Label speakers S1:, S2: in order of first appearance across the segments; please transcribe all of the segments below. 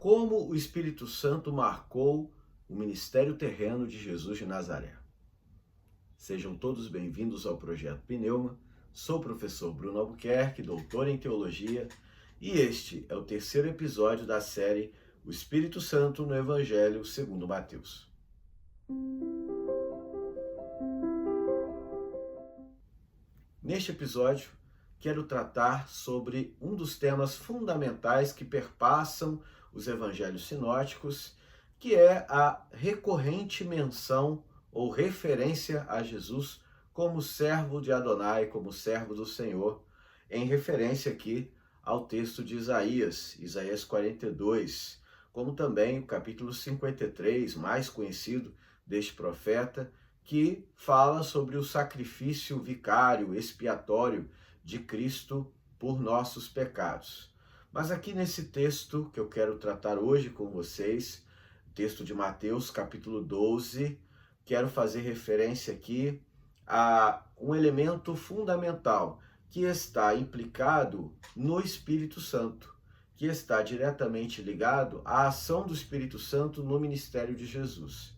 S1: como o Espírito Santo marcou o ministério terreno de Jesus de Nazaré. Sejam todos bem-vindos ao Projeto Pneuma. Sou o professor Bruno Albuquerque, doutor em teologia, e este é o terceiro episódio da série O Espírito Santo no Evangelho segundo Mateus. Neste episódio, quero tratar sobre um dos temas fundamentais que perpassam os evangelhos sinóticos, que é a recorrente menção ou referência a Jesus como servo de Adonai, como servo do Senhor, em referência aqui ao texto de Isaías 42, como também o capítulo 53, mais conhecido deste profeta, que fala sobre o sacrifício vicário, expiatório de Cristo por nossos pecados. Mas aqui nesse texto que eu quero tratar hoje com vocês, texto de Mateus, capítulo 12, quero fazer referência aqui a um elemento fundamental que está implicado no Espírito Santo, que está diretamente ligado à ação do Espírito Santo no ministério de Jesus.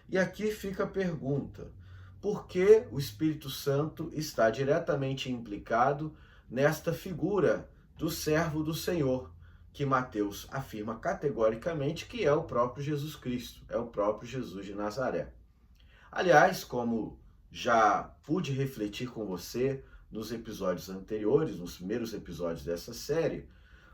S1: E aqui fica a pergunta: por que o Espírito Santo está diretamente implicado nesta figura do servo do Senhor, que Mateus afirma categoricamente que é o próprio Jesus Cristo, é o próprio Jesus de Nazaré? Aliás, como já pude refletir com você nos episódios anteriores, nos primeiros episódios dessa série,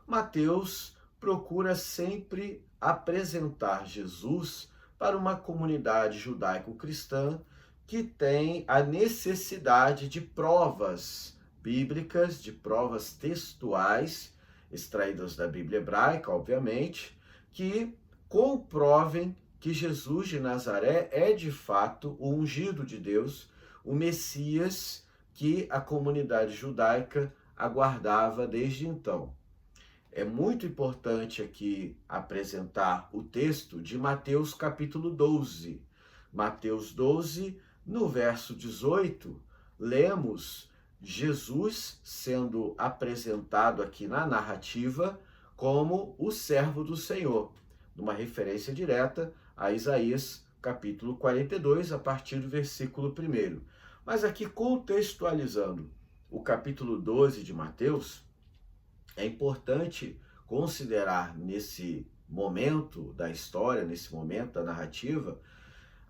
S1: Mateus procura sempre apresentar Jesus para uma comunidade judaico-cristã que tem a necessidade de provas bíblicas, de provas textuais, extraídas da Bíblia hebraica, obviamente, que comprovem que Jesus de Nazaré é de fato o ungido de Deus, o Messias que a comunidade judaica aguardava desde então. É muito importante aqui apresentar o texto de Mateus capítulo 12. Mateus 12, no verso 18, lemos Jesus sendo apresentado aqui na narrativa como o servo do Senhor, numa referência direta a Isaías capítulo 42, a partir do versículo 1. Mas aqui, contextualizando o capítulo 12 de Mateus, é importante considerar nesse momento da história, nesse momento da narrativa,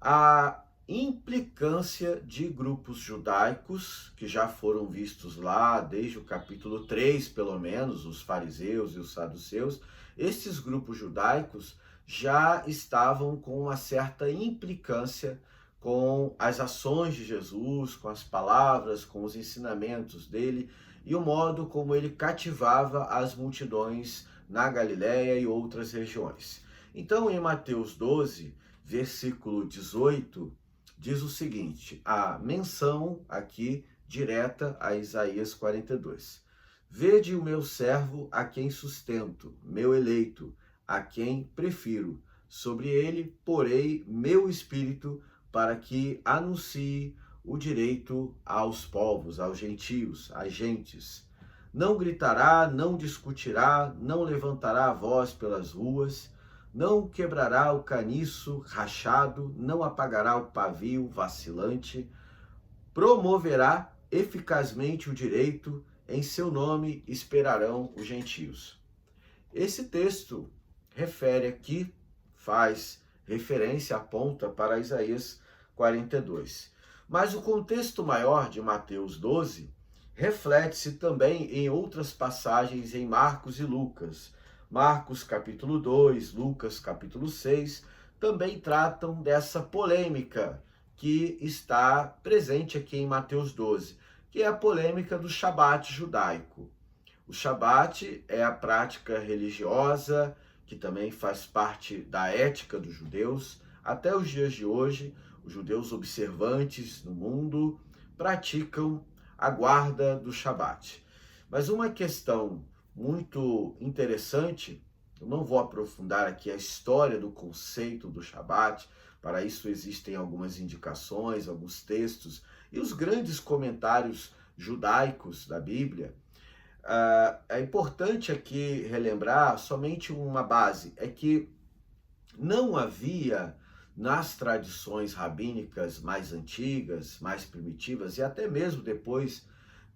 S1: a implicância de grupos judaicos que já foram vistos lá desde o capítulo 3, pelo menos, os fariseus e os saduceus. Esses grupos judaicos já estavam com uma certa implicância com as ações de Jesus, com as palavras, com os ensinamentos dele e o modo como ele cativava as multidões na Galiléia e outras regiões. Então, em Mateus 12, versículo 18, diz o seguinte, a menção aqui direta a Isaías 42. Vede o meu servo a quem sustento, meu eleito, a quem prefiro. Sobre ele porei meu espírito para que anuncie o direito aos povos, aos gentios, às gentes. Não gritará, não discutirá, não levantará a voz pelas ruas, não quebrará o caniço rachado, não apagará o pavio vacilante, promoverá eficazmente o direito, em seu nome esperarão os gentios. Esse texto refere aqui, faz referência, aponta para Isaías 42. Mas o contexto maior de Mateus 12 reflete-se também em outras passagens em Marcos e Lucas. Marcos capítulo 2, Lucas capítulo 6, também tratam dessa polêmica que está presente aqui em Mateus 12, que é a polêmica do Shabat judaico. O Shabat é a prática religiosa que também faz parte da ética dos judeus. Até os dias de hoje, os judeus observantes no mundo praticam a guarda do Shabat. Mas uma questão muito interessante, eu não vou aprofundar aqui a história do conceito do Shabat, para isso existem algumas indicações, alguns textos e os grandes comentários judaicos da Bíblia. É importante aqui relembrar somente uma base, é que não havia nas tradições rabínicas mais antigas, mais primitivas, e até mesmo depois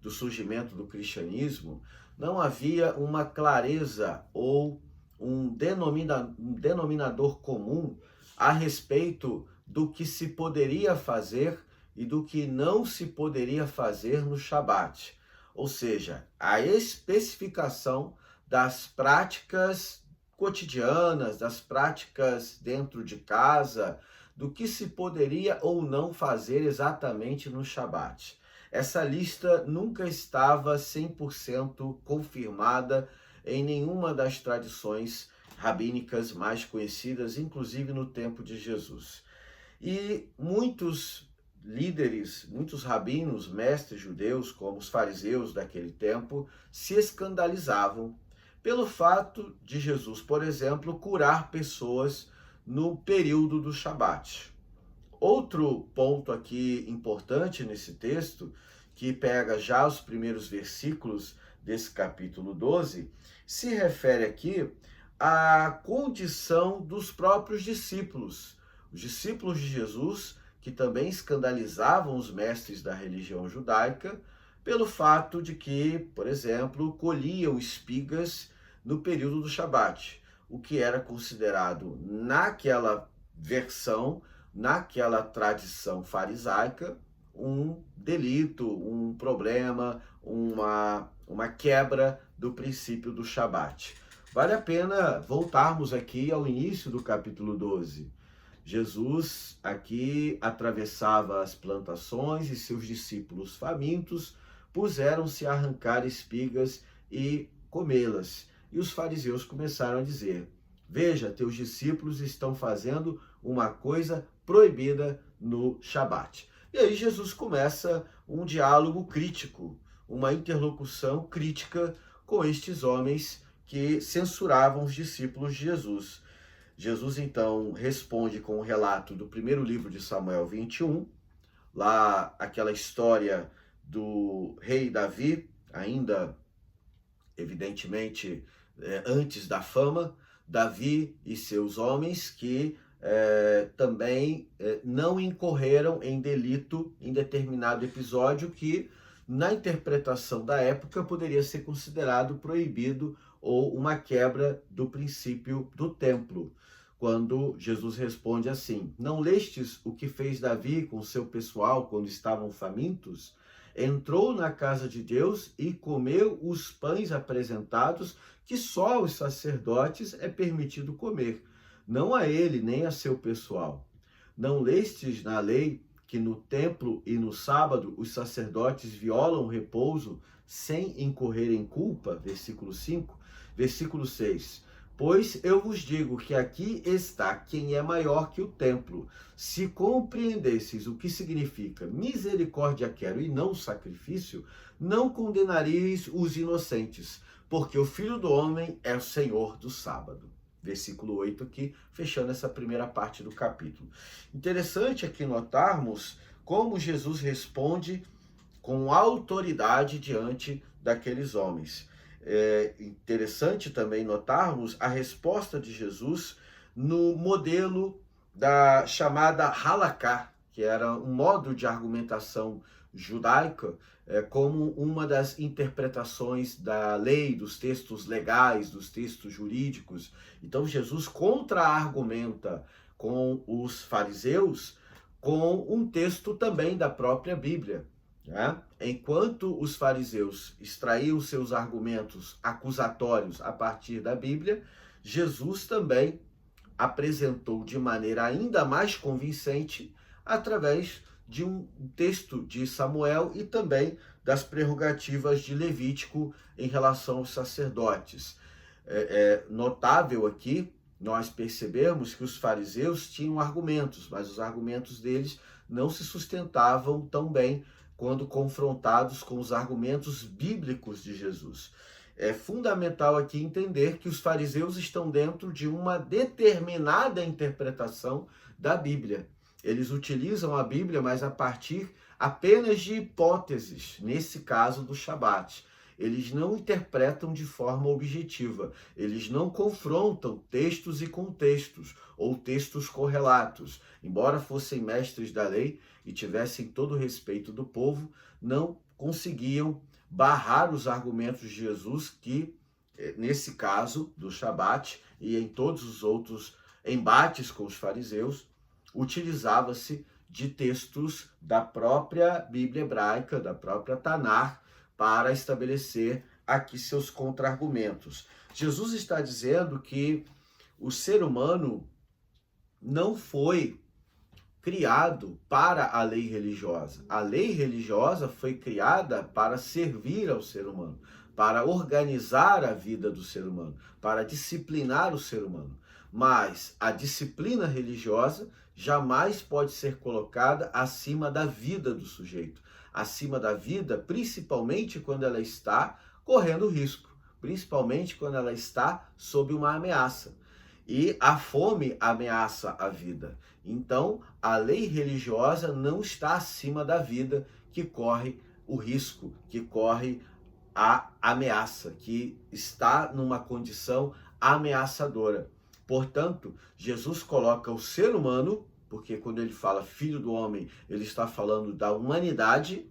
S1: do surgimento do cristianismo, não havia uma clareza ou um denominador comum a respeito do que se poderia fazer e do que não se poderia fazer no Shabat. Ou seja, a especificação das práticas cotidianas, das práticas dentro de casa, do que se poderia ou não fazer exatamente no Shabat. Essa lista nunca estava 100% confirmada em nenhuma das tradições rabínicas mais conhecidas, inclusive no tempo de Jesus. E muitos líderes, muitos rabinos, mestres judeus, como os fariseus daquele tempo, se escandalizavam pelo fato de Jesus, por exemplo, curar pessoas no período do Shabat. Outro ponto aqui importante nesse texto, que pega já os primeiros versículos desse capítulo 12, se refere aqui à condição dos próprios discípulos. Os discípulos de Jesus, que também escandalizavam os mestres da religião judaica, pelo fato de que, por exemplo, colhiam espigas no período do Shabat, o que era considerado naquela versão, naquela tradição farisaica, um delito, um problema, uma quebra do princípio do Shabat. Vale a pena voltarmos aqui ao início do capítulo 12. Jesus aqui atravessava as plantações e seus discípulos famintos puseram-se a arrancar espigas e comê-las. E os fariseus começaram a dizer: veja, teus discípulos estão fazendo uma coisa proibida no Shabat. E aí Jesus começa um diálogo crítico, uma interlocução crítica com estes homens que censuravam os discípulos de Jesus. Jesus então responde com o relato do primeiro livro de Samuel 21, lá aquela história do rei Davi, ainda evidentemente antes da fama, Davi e seus homens que também não incorreram em delito em determinado episódio que, na interpretação da época, poderia ser considerado proibido ou uma quebra do princípio do templo. Quando Jesus responde assim: não lestes o que fez Davi com seu pessoal quando estavam famintos? Entrou na casa de Deus e comeu os pães apresentados que só os sacerdotes é permitido comer, não a ele nem a seu pessoal. Não lestes na lei que no templo e no sábado os sacerdotes violam o repouso sem incorrer em culpa? Versículo 5. Versículo 6. Pois eu vos digo que aqui está quem é maior que o templo. Se compreendesseis o que significa misericórdia quero e não sacrifício, não condenaríeis os inocentes, porque o Filho do Homem é o Senhor do sábado. Versículo 8 aqui, fechando essa primeira parte do capítulo. Interessante aqui notarmos como Jesus responde com autoridade diante daqueles homens. É interessante também notarmos a resposta de Jesus no modelo da chamada halaká, que era um modo de argumentação judaica, como uma das interpretações da lei, dos textos legais, dos textos jurídicos. Então Jesus contra-argumenta com os fariseus com um texto também da própria Bíblia. Enquanto os fariseus extraíam seus argumentos acusatórios a partir da Bíblia, Jesus também apresentou de maneira ainda mais convincente através de um texto de Samuel e também das prerrogativas de Levítico em relação aos sacerdotes. É notável aqui nós percebemos que os fariseus tinham argumentos, mas os argumentos deles não se sustentavam tão bem quando confrontados com os argumentos bíblicos de Jesus. É fundamental aqui entender que os fariseus estão dentro de uma determinada interpretação da Bíblia. Eles utilizam a Bíblia, mas a partir apenas de hipóteses, nesse caso do Shabat. eles não interpretam de forma objetiva, eles não confrontam textos e contextos, ou textos correlatos. Embora fossem mestres da lei e tivessem todo o respeito do povo, não conseguiam barrar os argumentos de Jesus que, nesse caso do Shabat e em todos os outros embates com os fariseus, utilizava-se de textos da própria Bíblia hebraica, da própria Tanar, para estabelecer aqui seus contra-argumentos. Jesus está dizendo que o ser humano não foi criado para a lei religiosa. A lei religiosa foi criada para servir ao ser humano, para organizar a vida do ser humano, para disciplinar o ser humano. Mas a disciplina religiosa jamais pode ser colocada acima da vida do sujeito, acima da vida, principalmente quando ela está correndo risco, principalmente quando ela está sob uma ameaça. E a fome ameaça a vida. Então, a lei religiosa não está acima da vida que corre o risco, que corre a ameaça, que está numa condição ameaçadora. Portanto, Jesus coloca o ser humano, porque quando ele fala filho do homem, ele está falando da humanidade.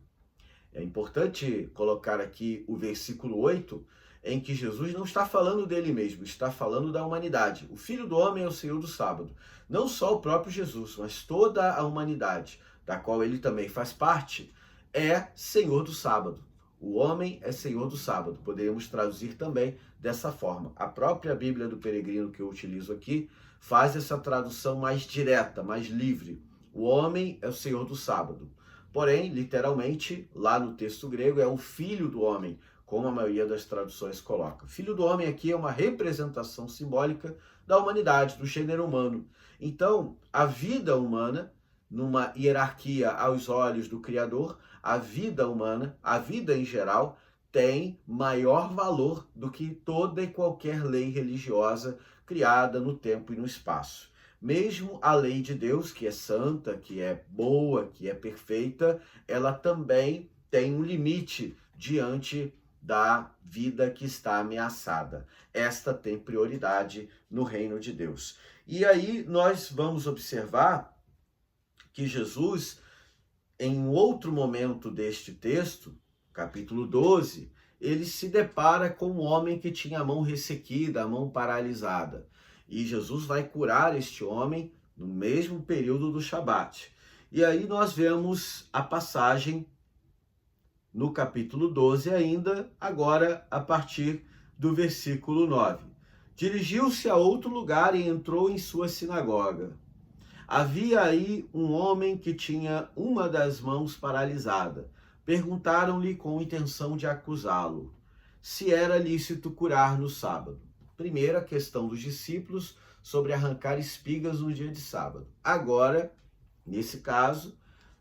S1: É importante colocar aqui o versículo 8, em que Jesus não está falando dele mesmo, está falando da humanidade. O Filho do Homem é o Senhor do sábado. Não só o próprio Jesus, mas toda a humanidade, da qual ele também faz parte, é Senhor do sábado. O homem é Senhor do sábado. Poderíamos traduzir também dessa forma. A própria Bíblia do Peregrino que eu utilizo aqui faz essa tradução mais direta, mais livre. O homem é o Senhor do sábado. Porém, literalmente, lá no texto grego, é o Filho do Homem, como a maioria das traduções coloca. Filho do Homem aqui é uma representação simbólica da humanidade, do gênero humano. Então, a vida humana, numa hierarquia aos olhos do Criador, a vida humana, a vida em geral, tem maior valor do que toda e qualquer lei religiosa criada no tempo e no espaço. Mesmo a lei de Deus, que é santa, que é boa, que é perfeita, ela também tem um limite diante da vida que está ameaçada. Esta tem prioridade no reino de Deus. E aí nós vamos observar que Jesus, em um outro momento deste texto, capítulo 12, ele se depara com um homem que tinha a mão ressequida, a mão paralisada. E Jesus vai curar este homem no mesmo período do Shabat. E aí nós vemos a passagem no capítulo 12 ainda, agora a partir do versículo 9. Dirigiu-se a outro lugar e entrou em sua sinagoga. Havia aí um homem que tinha uma das mãos paralisada. Perguntaram-lhe com intenção de acusá-lo se era lícito curar no sábado. Primeira questão dos discípulos sobre arrancar espigas no dia de sábado. Agora, nesse caso,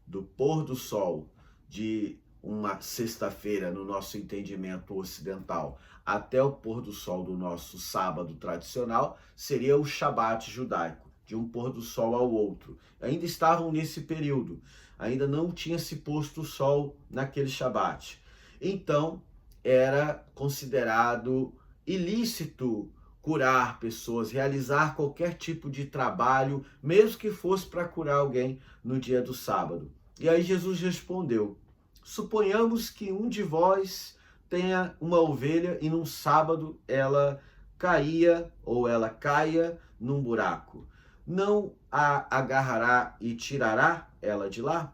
S1: do pôr do sol de uma sexta-feira, no nosso entendimento ocidental, até o pôr do sol do nosso sábado tradicional, seria o Shabat judaico, de um pôr do sol ao outro. Ainda estavam nesse período, ainda não tinha se posto o sol naquele Shabat. Então, era considerado ilícito curar pessoas, realizar qualquer tipo de trabalho, mesmo que fosse para curar alguém no dia do sábado. E aí Jesus respondeu: suponhamos que um de vós tenha uma ovelha e num sábado ela caia ou ela caia num buraco. Não a agarrará e tirará ela de lá?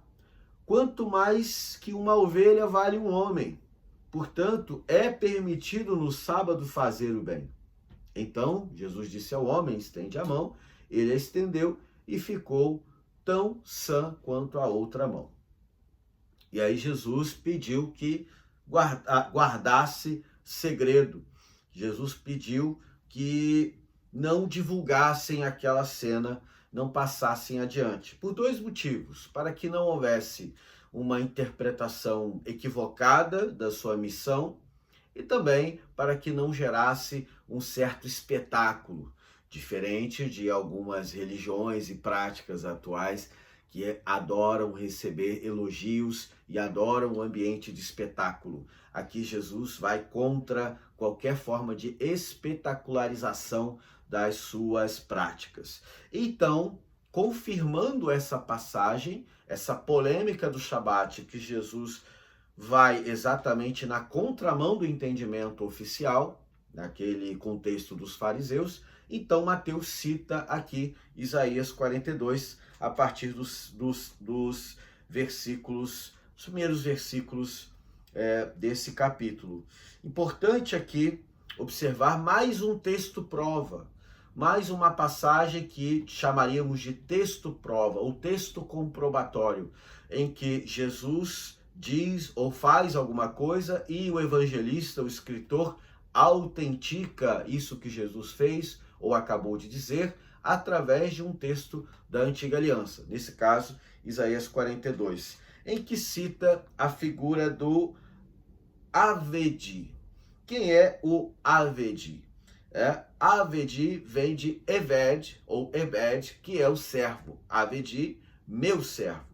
S1: Quanto mais que uma ovelha vale um homem. Portanto, é permitido no sábado fazer o bem. Então, Jesus disse ao homem: estende a mão. Ele a estendeu e ficou tão sã quanto a outra mão. E aí Jesus pediu que guardasse segredo. Jesus pediu que não divulgassem aquela cena, não passassem adiante. Por dois motivos: para que não houvesse uma interpretação equivocada da sua missão e também para que não gerasse um certo espetáculo, diferente de algumas religiões e práticas atuais que adoram receber elogios e adoram o ambiente de espetáculo. aqui Jesus vai contra qualquer forma de espetacularização das suas práticas. Então, confirmando essa passagem, essa polêmica do Shabat, que Jesus vai exatamente na contramão do entendimento oficial, naquele contexto dos fariseus, então Mateus cita aqui Isaías 42, a partir dos versículos, os primeiros versículos desse capítulo. Importante aqui observar mais um texto prova, mais uma passagem que chamaríamos de texto prova, ou texto comprobatório, em que Jesus diz ou faz alguma coisa e o evangelista, o escritor, autentica isso que Jesus fez ou acabou de dizer através de um texto da Antiga Aliança, nesse caso, Isaías 42, em que cita a figura do Avedi. Quem é o Avedi? Avedi vem de Eved, ou Ebed, que é o servo. Avedi, meu servo.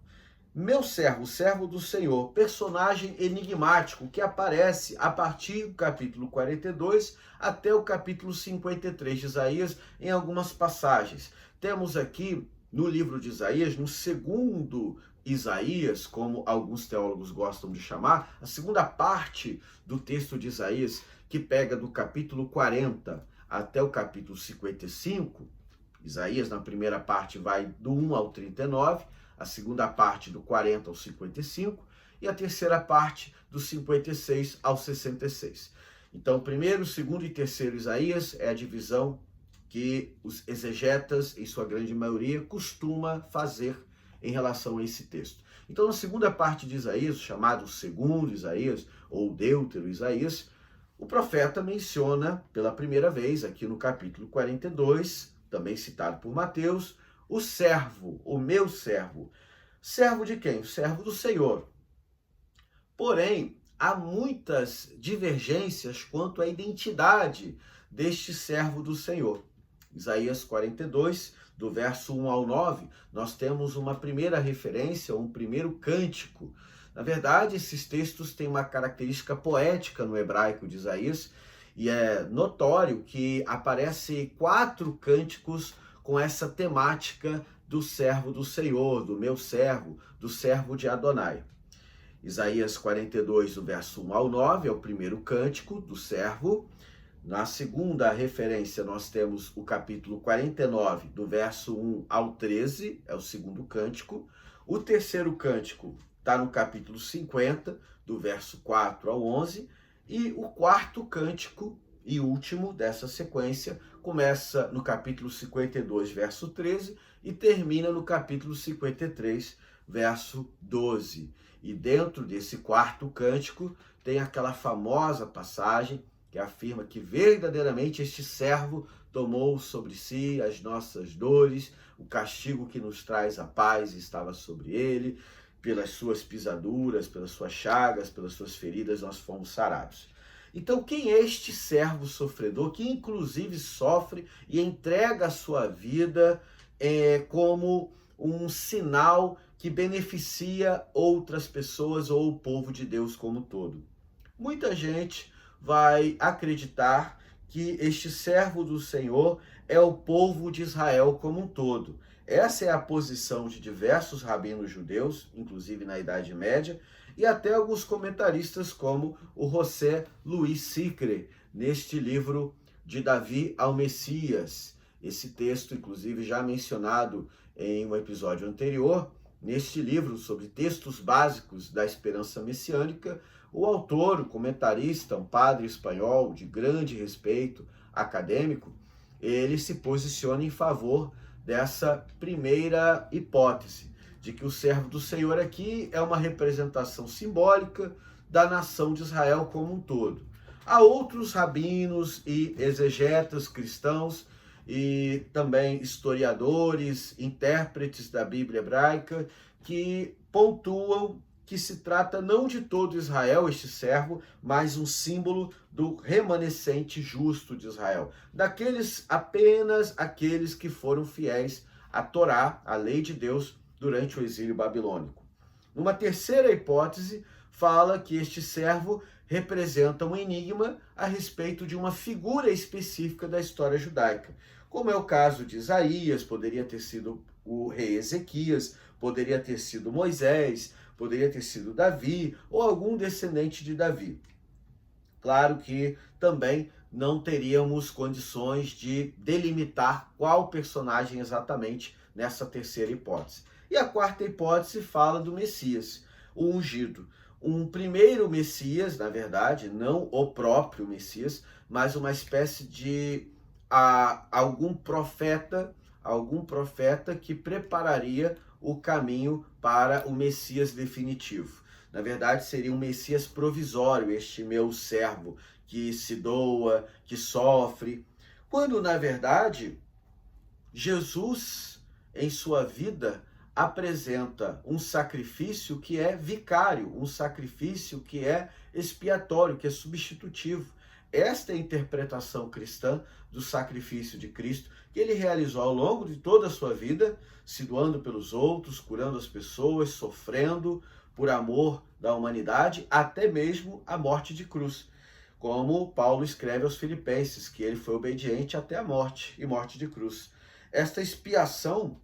S1: Meu servo, servo do Senhor, personagem enigmático que aparece a partir do capítulo 42 até o capítulo 53 de Isaías, em algumas passagens. Temos aqui no livro de Isaías, no segundo Isaías, como alguns teólogos gostam de chamar, a segunda parte do texto de Isaías, que pega do capítulo 40 até o capítulo 55, Isaías na primeira parte vai do 1 ao 39, a segunda parte do 40 ao 55 e a terceira parte do 56 ao 66. Então, primeiro, segundo e terceiro Isaías é a divisão que os exegetas, em sua grande maioria, costuma fazer em relação a esse texto. Então, na segunda parte de Isaías, chamado segundo Isaías ou Deutero Isaías, o profeta menciona pela primeira vez, aqui no capítulo 42, também citado por Mateus, o servo, o meu servo. Servo de quem? O servo do Senhor. Porém, há muitas divergências quanto à identidade deste servo do Senhor. Isaías 42, do verso 1 ao 9, nós temos uma primeira referência, um primeiro cântico. Na verdade, esses textos têm uma característica poética no hebraico de Isaías, e é notório que aparecem 4 cânticos com essa temática do servo do Senhor, do meu servo, do servo de Adonai. Isaías 42, do verso 1 ao 9, é o primeiro cântico do servo. Na segunda referência, nós temos o capítulo 49, do verso 1 ao 13, é o segundo cântico. O terceiro cântico está no capítulo 50, do verso 4 ao 11. E o quarto cântico e último dessa sequência começa no capítulo 52, verso 13, e termina no capítulo 53, verso 12. E dentro desse quarto cântico tem aquela famosa passagem que afirma que verdadeiramente este servo tomou sobre si as nossas dores, o castigo que nos traz a paz estava sobre ele, pelas suas pisaduras, pelas suas chagas, pelas suas feridas nós fomos sarados. Então, quem é este servo sofredor, que inclusive sofre e entrega a sua vida como um sinal que beneficia outras pessoas ou o povo de Deus como um todo? Muita gente vai acreditar que este servo do Senhor é o povo de Israel como um todo. Essa é a posição de diversos rabinos judeus, inclusive na Idade Média, e até alguns comentaristas como o José Luiz Sicre, neste livro de Davi ao Messias. Esse texto, inclusive, já mencionado em um episódio anterior, neste livro sobre textos básicos da esperança messiânica, o autor, o comentarista, um padre espanhol de grande respeito acadêmico, ele se posiciona em favor dessa primeira hipótese, de que o servo do Senhor aqui é uma representação simbólica da nação de Israel como um todo. Há outros rabinos e exegetas cristãos e também historiadores, intérpretes da Bíblia hebraica, que pontuam que se trata não de todo Israel, este servo, mas um símbolo do remanescente justo de Israel. Daqueles, apenas aqueles que foram fiéis à Torá, à lei de Deus, durante o exílio babilônico. Numa terceira hipótese, fala que este servo representa um enigma a respeito de uma figura específica da história judaica. Como é o caso de Isaías, poderia ter sido o rei Ezequias, poderia ter sido Moisés, poderia ter sido Davi ou algum descendente de Davi. Claro que também não teríamos condições de delimitar qual personagem exatamente nessa terceira hipótese. E a quarta hipótese fala do Messias, o ungido. Um primeiro Messias, na verdade, não o próprio Messias, mas uma espécie de algum profeta que prepararia o caminho para o Messias definitivo. Na verdade, seria um Messias provisório, este meu servo, que se doa, que sofre. Quando, na verdade, Jesus, em sua vida, apresenta um sacrifício que é vicário, um sacrifício que é expiatório, que é substitutivo. Esta é a interpretação cristã do sacrifício de Cristo, que ele realizou ao longo de toda a sua vida, se doando pelos outros, curando as pessoas, sofrendo por amor da humanidade, até mesmo a morte de cruz. Como Paulo escreve aos Filipenses, que ele foi obediente até a morte, e morte de cruz. Esta expiação,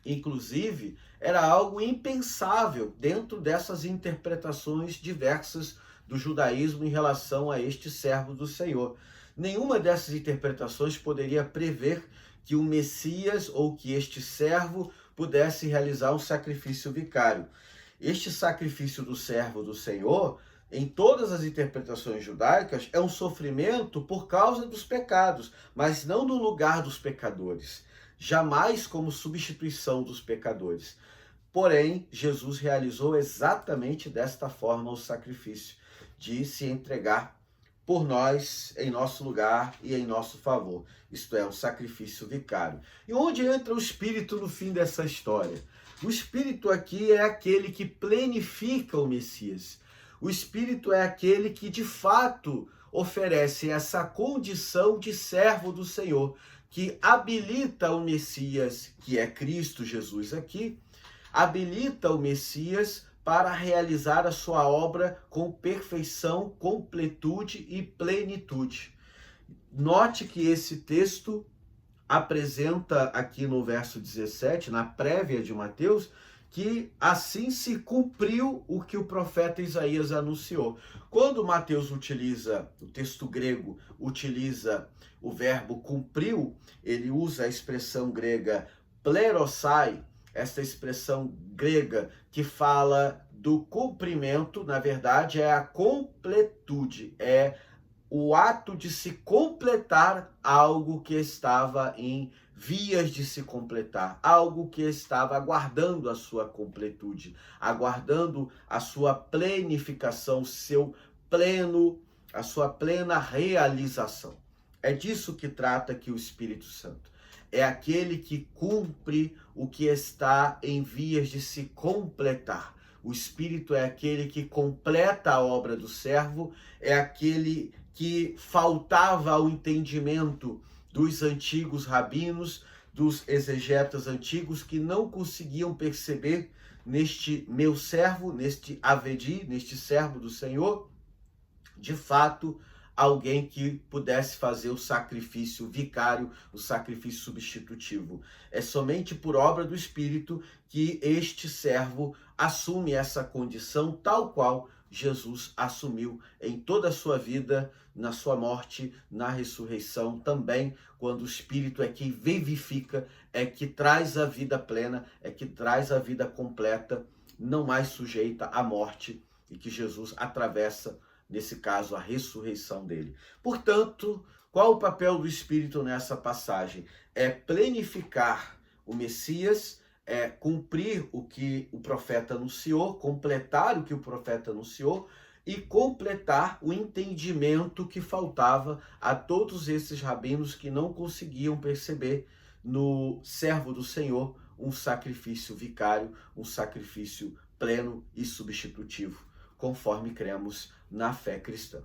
S1: inclusive, era algo impensável dentro dessas interpretações diversas do judaísmo em relação a este servo do Senhor. Nenhuma dessas interpretações poderia prever que o Messias ou que este servo pudesse realizar um sacrifício vicário. Este sacrifício do servo do Senhor, em todas as interpretações judaicas, é um sofrimento por causa dos pecados, mas não no lugar dos pecadores, jamais como substituição dos pecadores. Porém, Jesus realizou exatamente desta forma o sacrifício, de se entregar por nós, em nosso lugar e em nosso favor. Isto é, um sacrifício vicário. E onde entra o Espírito no fim dessa história? O Espírito aqui é aquele que plenifica o Messias. O Espírito é aquele que, de fato, oferece essa condição de servo do Senhor, que habilita o Messias, que é Cristo Jesus aqui, habilita o Messias para realizar a sua obra com perfeição, completude e plenitude. Note que esse texto apresenta aqui no verso 17, na prévia de Mateus, que assim se cumpriu o que o profeta Isaías anunciou. Quando Mateus utiliza, o texto grego utiliza o verbo cumpriu, ele usa a expressão grega plerosai, esta expressão grega que fala do cumprimento, na verdade é a completude, é o ato de se completar algo que estava em vias de se completar, algo que estava aguardando a sua completude, aguardando a sua plenificação, a sua plena realização. É disso que trata aqui o Espírito Santo. É aquele que cumpre o que está em vias de se completar. O Espírito é aquele que completa a obra do servo, é aquele que faltava ao entendimento dos antigos rabinos, dos exegetas antigos, que não conseguiam perceber neste meu servo, neste Avedi, neste servo do Senhor, de fato, alguém que pudesse fazer o sacrifício vicário, o sacrifício substitutivo. É somente por obra do Espírito que este servo assume essa condição tal qual Jesus assumiu em toda a sua vida, na sua morte, na ressurreição, também quando o Espírito é quem vivifica, é que traz a vida plena, é que traz a vida completa, não mais sujeita à morte, e que Jesus atravessa, nesse caso, a ressurreição dele. Portanto, qual o papel do Espírito nessa passagem? É plenificar o Messias, é cumprir o que o profeta anunciou, completar o que o profeta anunciou e completar o entendimento que faltava a todos esses rabinos que não conseguiam perceber no servo do Senhor um sacrifício vicário, um sacrifício pleno e substitutivo, conforme cremos na fé cristã.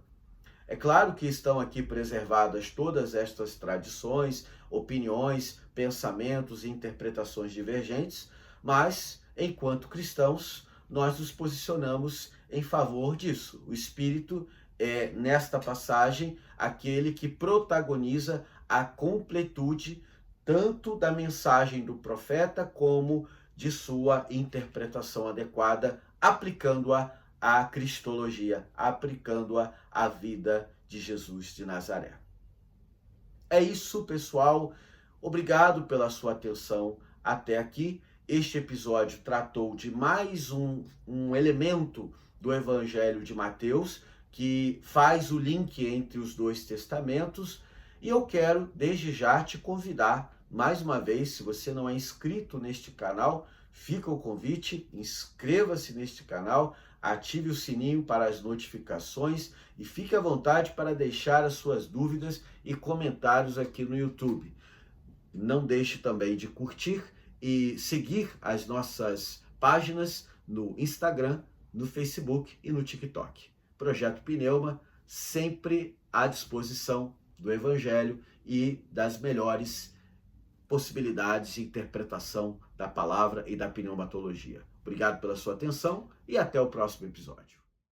S1: É claro que estão aqui preservadas todas estas tradições, opiniões, pensamentos e interpretações divergentes, mas, enquanto cristãos, nós nos posicionamos em favor disso. O Espírito é, nesta passagem, aquele que protagoniza a completude tanto da mensagem do profeta como de sua interpretação adequada, aplicando-a à cristologia, aplicando-a à vida de Jesus de Nazaré. É isso, pessoal. Obrigado pela sua atenção até aqui. Este episódio tratou de mais um elemento do Evangelho de Mateus, que faz o link entre os dois testamentos. E eu quero, desde já, te convidar, mais uma vez, se você não é inscrito neste canal, fica o convite, inscreva-se neste canal, ative o sininho para as notificações e fique à vontade para deixar as suas dúvidas e comentários aqui no YouTube. Não deixe também de curtir e seguir as nossas páginas no Instagram, no Facebook e no TikTok. Projeto Pneuma, sempre à disposição do Evangelho e das melhores possibilidades de interpretação da palavra e da pneumatologia. Obrigado pela sua atenção e até o próximo episódio.